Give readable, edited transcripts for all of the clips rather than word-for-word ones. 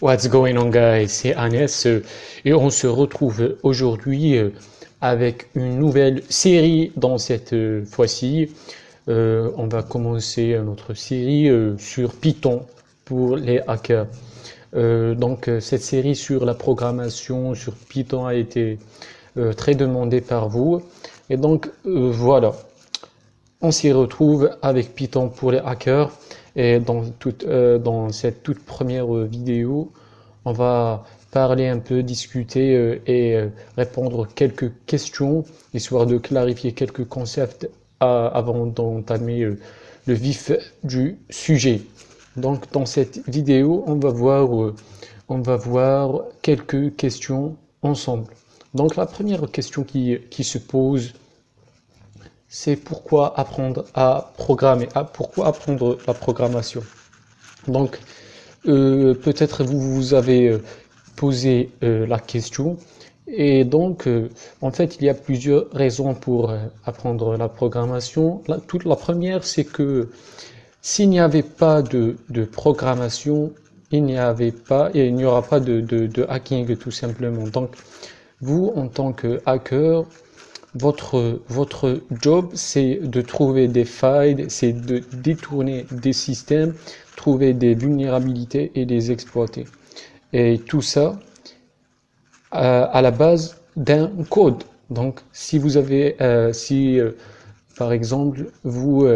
What's going on guys, c'est Agnès et on se retrouve aujourd'hui avec une nouvelle série dans cette fois-ci. On va commencer notre série sur Python pour les hackers. Cette série sur la programmation sur Python a été très demandée par vous. Et donc voilà, on s'y retrouve avec Python pour les hackers. Et dans cette toute première vidéo, on va parler un peu, discuter et répondre quelques questions, histoire de clarifier quelques concepts avant d'entamer le vif du sujet. Donc dans cette vidéo, on va voir quelques questions ensemble. Donc la première question qui se pose, c'est pourquoi apprendre à programmer, pourquoi apprendre la programmation. Donc, peut-être vous avez posé la question. Et donc, en fait, il y a plusieurs raisons pour apprendre la programmation. La première, c'est que s'il n'y avait pas de programmation, il n'y aura pas de hacking tout simplement. Donc, vous, en tant que hacker, votre job, c'est de trouver des failles, c'est de détourner des systèmes, trouver des vulnérabilités et les exploiter. Et tout ça à la base d'un code. Donc, si vous avez, par exemple, vous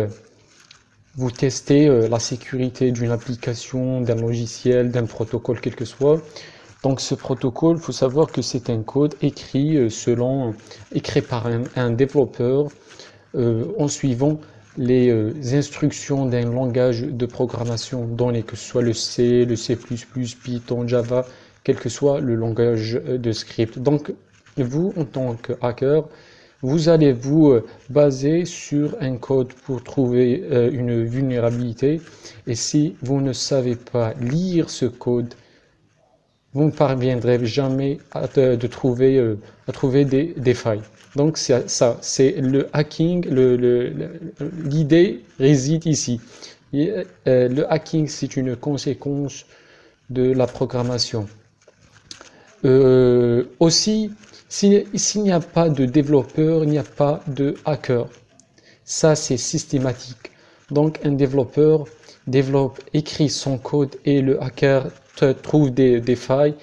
testez la sécurité d'une application, d'un logiciel, d'un protocole, quel que soit, donc ce protocole, il faut savoir que c'est un code écrit par un développeur en suivant les instructions d'un langage de programmation donné, que ce soit le C, le C++, Python, Java, quel que soit le langage de script. Donc vous, en tant que hacker, vous allez vous baser sur un code pour trouver une vulnérabilité. Et si vous ne savez pas lire ce code, vous ne parviendrez jamais à trouver des failles. Donc c'est ça, c'est le hacking, l'idée réside ici. Le hacking, c'est une conséquence de la programmation. Aussi, s'il n'y a pas de développeur, il n'y a pas de hacker. Ça, c'est systématique. Donc un développeur écrit son code et le hacker trouve des failles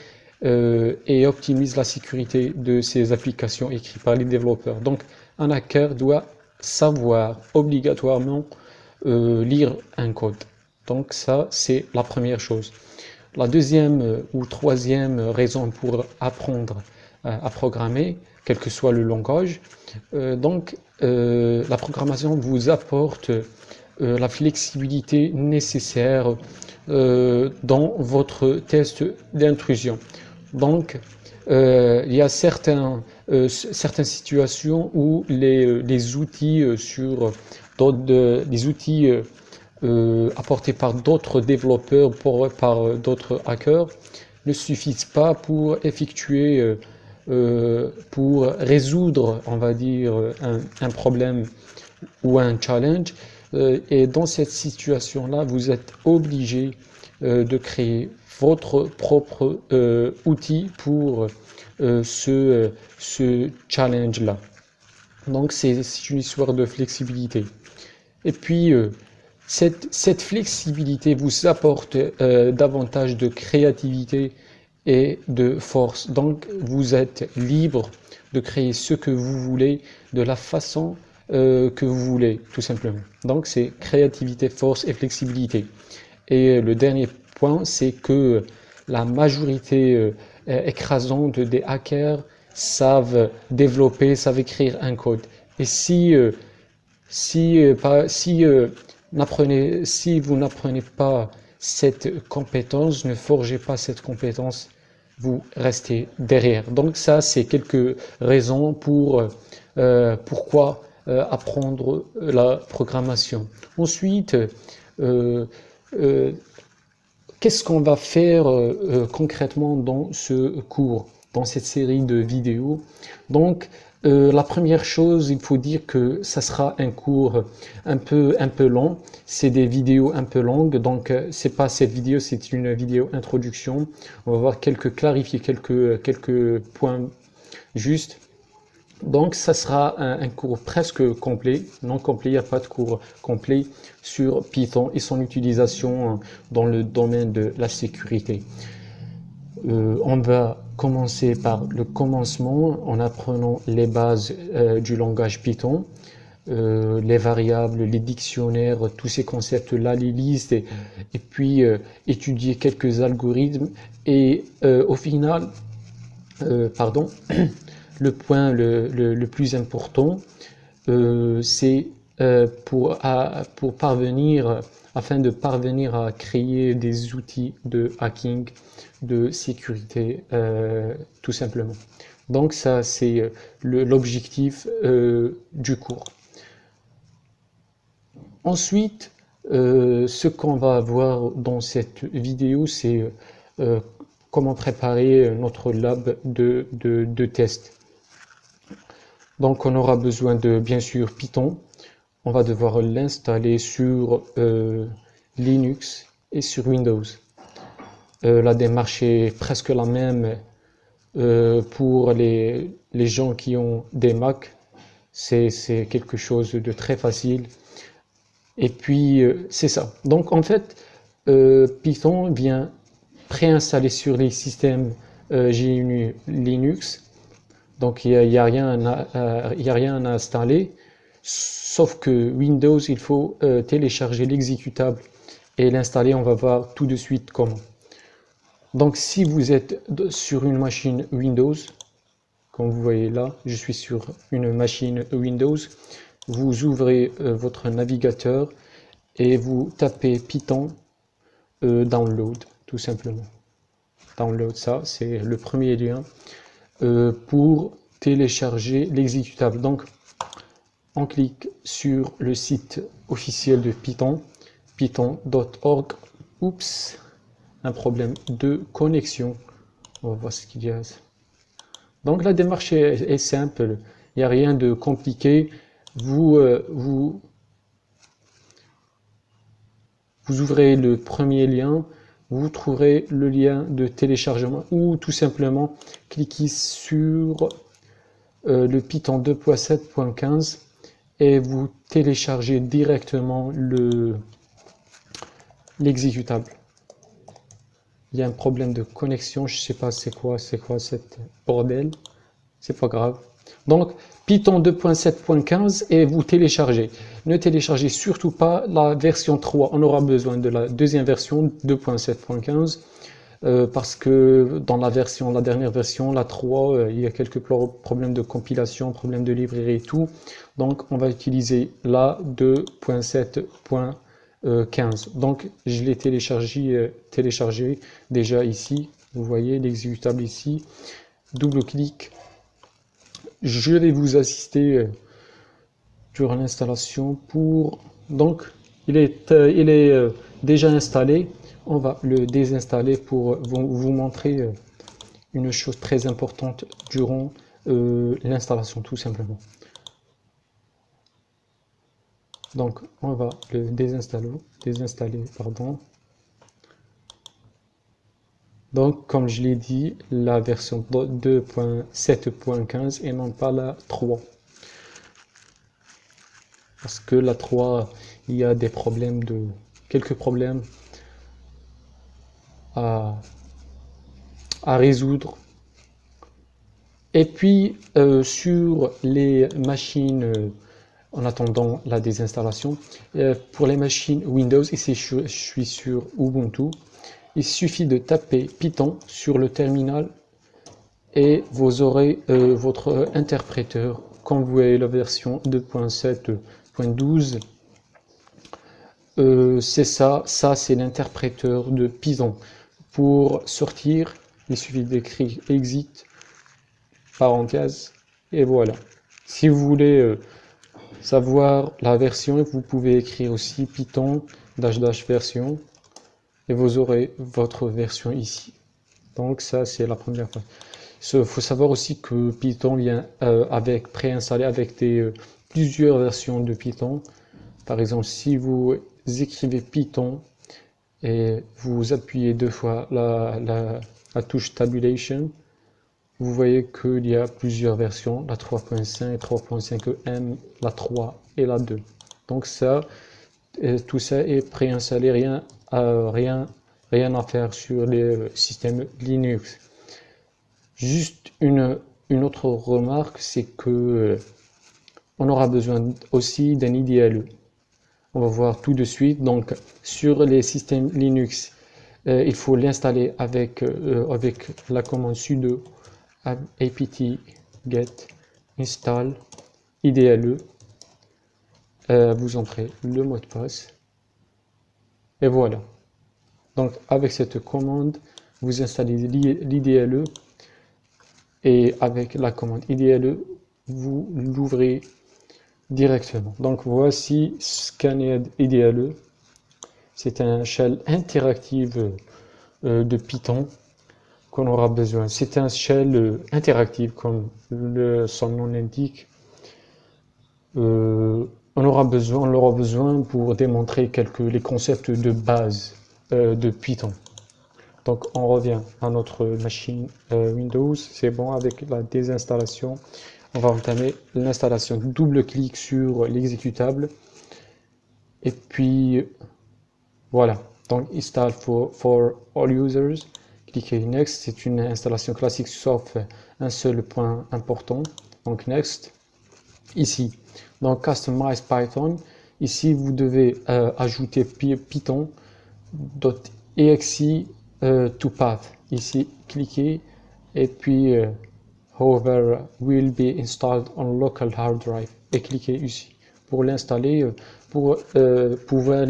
et optimise la sécurité de ces applications écrites par les développeurs. Donc un hacker doit savoir obligatoirement lire un code. Donc ça, c'est la première chose. La deuxième ou troisième raison pour apprendre à programmer, quel que soit le langage, la programmation vous apporte la flexibilité nécessaire dans votre test d'intrusion. Donc, il y a certaines situations où les outils les outils apportés par d'autres développeurs, par d'autres hackers, ne suffisent pas pour effectuer, pour résoudre, on va dire, un problème ou un challenge. Et dans cette situation-là, vous êtes obligé de créer votre propre outil pour ce challenge-là. Donc c'est une histoire de flexibilité. Et puis cette flexibilité vous apporte davantage de créativité et de force. Donc vous êtes libre de créer ce que vous voulez de la façon que vous voulez, tout simplement. Donc c'est créativité, force et flexibilité. Et le dernier point, c'est que la majorité écrasante des hackers savent développer, savent écrire un code. Et si vous n'apprenez pas cette compétence, ne forgez pas cette compétence, vous restez derrière. Donc ça, c'est quelques raisons pourquoi apprendre la programmation. Ensuite, qu'est-ce qu'on va faire concrètement dans ce cours, dans cette série de vidéos? Donc, La première chose, il faut dire que ça sera un cours un peu long. C'est des vidéos un peu longues, donc c'est pas cette vidéo, c'est une vidéo introduction. On va voir clarifier quelques points justes. Donc ça sera un cours presque complet, non complet, il n'y a pas de cours complet sur Python et son utilisation dans le domaine de la sécurité. On va commencer par le commencement en apprenant les bases du langage Python, les variables, les dictionnaires, tous ces concepts-là, les listes, et puis étudier quelques algorithmes. Et au final, pardon, le point le plus important, c'est pour parvenir, afin de parvenir à créer des outils de hacking, de sécurité, tout simplement. Donc ça, c'est l'objectif du cours. Ensuite, ce qu'on va voir dans cette vidéo, c'est comment préparer notre lab de test. Donc on aura besoin de, bien sûr, Python. On va devoir l'installer sur Linux et sur Windows. La démarche est presque la même pour les gens qui ont des Mac. C'est quelque chose de très facile. Et puis, c'est ça. Donc, en fait, Python vient préinstaller sur les systèmes GNU Linux. Donc, il n'y a rien à installer. Sauf que Windows, il faut télécharger l'exécutable et l'installer. On va voir tout de suite comment. Donc, si vous êtes sur une machine Windows, comme vous voyez là, je suis sur une machine Windows, vous ouvrez votre navigateur et vous tapez Python download, tout simplement. Download, ça, c'est le premier lien pour télécharger l'exécutable. Donc, on clique sur le site officiel de Python, python.org. Oups, un problème de connexion. On va voir ce qu'il y a. Donc la démarche est simple, il n'y a rien de compliqué. Vous ouvrez le premier lien, vous trouverez le lien de téléchargement ou tout simplement cliquez sur le Python 2.7.15 et vous téléchargez directement l'exécutable. Il y a un problème de connexion, je ne sais pas c'est quoi cette bordel, c'est pas grave. Donc Python 2.7.15 et vous téléchargez. Ne téléchargez surtout pas la version 3, on aura besoin de la deuxième version 2.7.15 parce que dans la dernière version, la 3, il y a quelques problèmes de compilation, problèmes de librairie et tout. Donc on va utiliser la 2.7.15. Donc je l'ai téléchargé déjà ici, vous voyez l'exécutable ici, double-clic, je vais vous assister durant l'installation donc il est déjà installé, on va le désinstaller pour vous montrer une chose très importante durant l'installation tout simplement. Donc on va le désinstaller, pardon. Donc comme je l'ai dit, la version 2.7.15 et non pas la 3. Parce que la 3, il y a des problèmes quelques problèmes à résoudre. Et puis sur les machines en attendant la désinstallation, pour les machines Windows, ici je suis sur Ubuntu, il suffit de taper Python sur le terminal et vous aurez votre interpréteur. Quand vous voyez la version 2.7.12, c'est ça c'est l'interpréteur de Python. Pour sortir, il suffit d'écrire exit, parenthèse, et voilà. Si vous voulez savoir la version, vous pouvez écrire aussi Python -- version et vous aurez votre version ici. Donc ça c'est la première fois. Il faut savoir aussi que Python vient préinstallé avec plusieurs versions de Python. Par exemple, si vous écrivez Python et vous appuyez 2 fois la touche Tabulation, vous voyez qu'il y a plusieurs versions, la 3.5, 3.5em, la 3 et la 2. Donc tout ça est préinstallé, rien à faire sur les systèmes Linux. Juste une autre remarque, c'est que on aura besoin aussi d'un IDLE. On va voir tout de suite. Donc, sur les systèmes Linux, il faut l'installer avec la commande sudo apt-get install IDLE. Vous entrez le mot de passe. Et voilà. Donc, avec cette commande, vous installez l'IDLE. Et avec la commande IDLE, vous l'ouvrez directement. Donc voici Scaned IDLE. C'est un shell interactif de Python qu'on aura besoin. C'est un shell interactif comme son nom l'indique. On l'aura besoin pour démontrer les concepts de base de Python. Donc on revient à notre machine Windows, c'est bon. Avec la désinstallation, on va entamer l'installation. Double-clic sur l'exécutable et puis voilà. Donc install for all users, cliquez Next. C'est une installation classique sauf un seul point important. Donc Next. Ici, dans Customize Python, ici vous devez ajouter python.exe to path. Ici, cliquez et puis hover will be installed on local hard drive et cliquez ici pour l'installer, pour pouvoir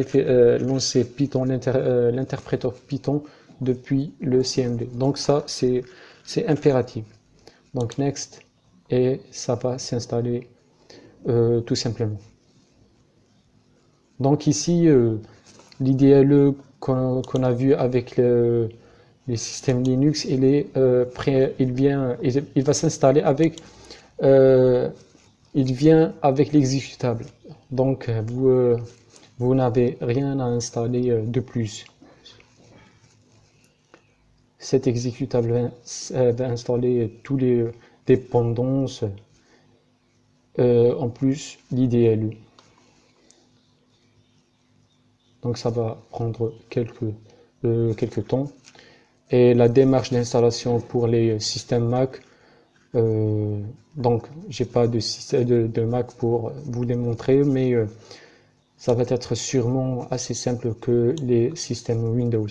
lancer Python, l'interpréteur Python depuis le CMD. Donc ça c'est impératif. Donc next et ça va s'installer tout simplement. Donc ici l'IDLE qu'on a vu avec les systèmes Linux, il va s'installer avec il vient avec l'exécutable. Donc vous n'avez rien à installer de plus. Cet exécutable va installer tous les dépendances, en plus l'IDLE. Donc ça va prendre quelques temps. Et la démarche d'installation pour les systèmes Mac, donc j'ai pas de Mac pour vous démontrer, mais ça va être sûrement assez simple que les systèmes Windows.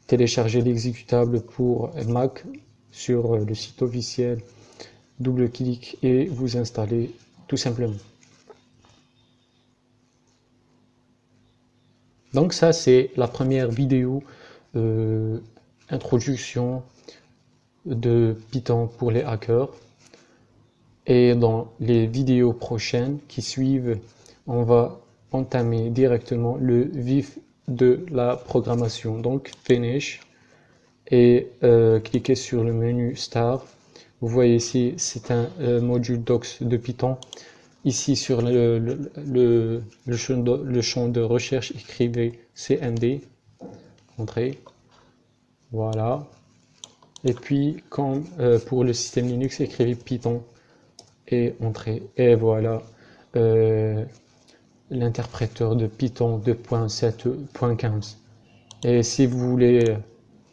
Téléchargez l'exécutable pour Mac sur le site officiel, double-clic et vous installez tout simplement. Donc ça c'est la première vidéo introduction de Python pour les hackers. Et dans les vidéos prochaines qui suivent, on va entamer directement le vif de la programmation. Donc Finish et cliquez sur le menu Start. Vous voyez ici c'est un module docs de Python. Ici sur le champ de recherche, écrivez CMD, entrez, voilà. Et puis comme pour le système Linux, écrivez Python et entrez. Et voilà l'interpréteur de Python 2.7.15. Et si vous voulez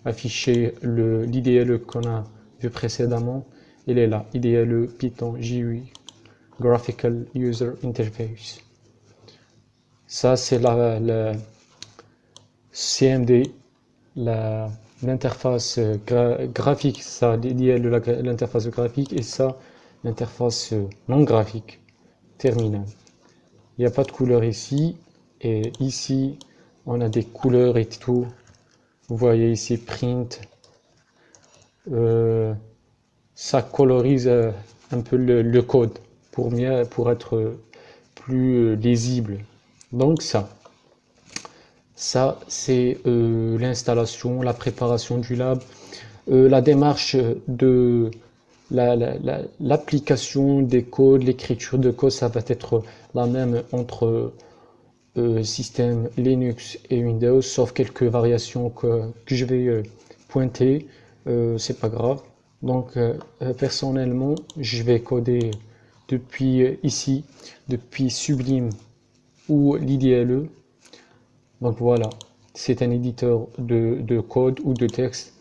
afficher l'IDLE qu'on a vu précédemment, il est là, IDLE Python GUI. Graphical User Interface. Ça c'est la CMD, l'interface graphique, ça l'IDLE l'interface graphique et ça l'interface non graphique, terminal. Il n'y a pas de couleur ici et ici on a des couleurs et tout. Vous voyez ici print, ça colorise un peu le code pour être plus lisible. Donc ça c'est l'installation, la préparation du lab. la démarche de l'application des codes, l'écriture de code, ça va être la même entre système Linux et Windows, sauf quelques variations que je vais pointer. C'est pas grave. Donc, personnellement, je vais coder depuis ici, depuis Sublime ou l'IDLE. Donc voilà, c'est un éditeur de code ou de texte.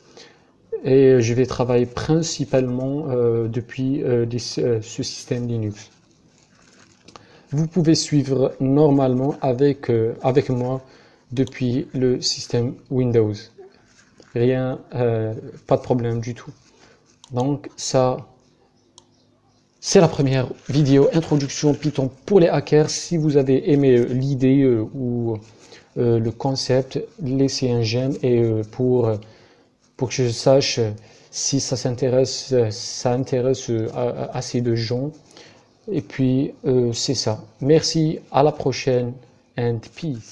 Et je vais travailler principalement depuis ce système Linux. Vous pouvez suivre normalement avec moi depuis le système Windows. Rien, pas de problème du tout. Donc ça, c'est la première vidéo introduction Python pour les hackers. Si vous avez aimé l'idée ou le concept, laissez un j'aime et pour que je sache si ça intéresse assez de gens. Et puis c'est ça. Merci, à la prochaine and peace.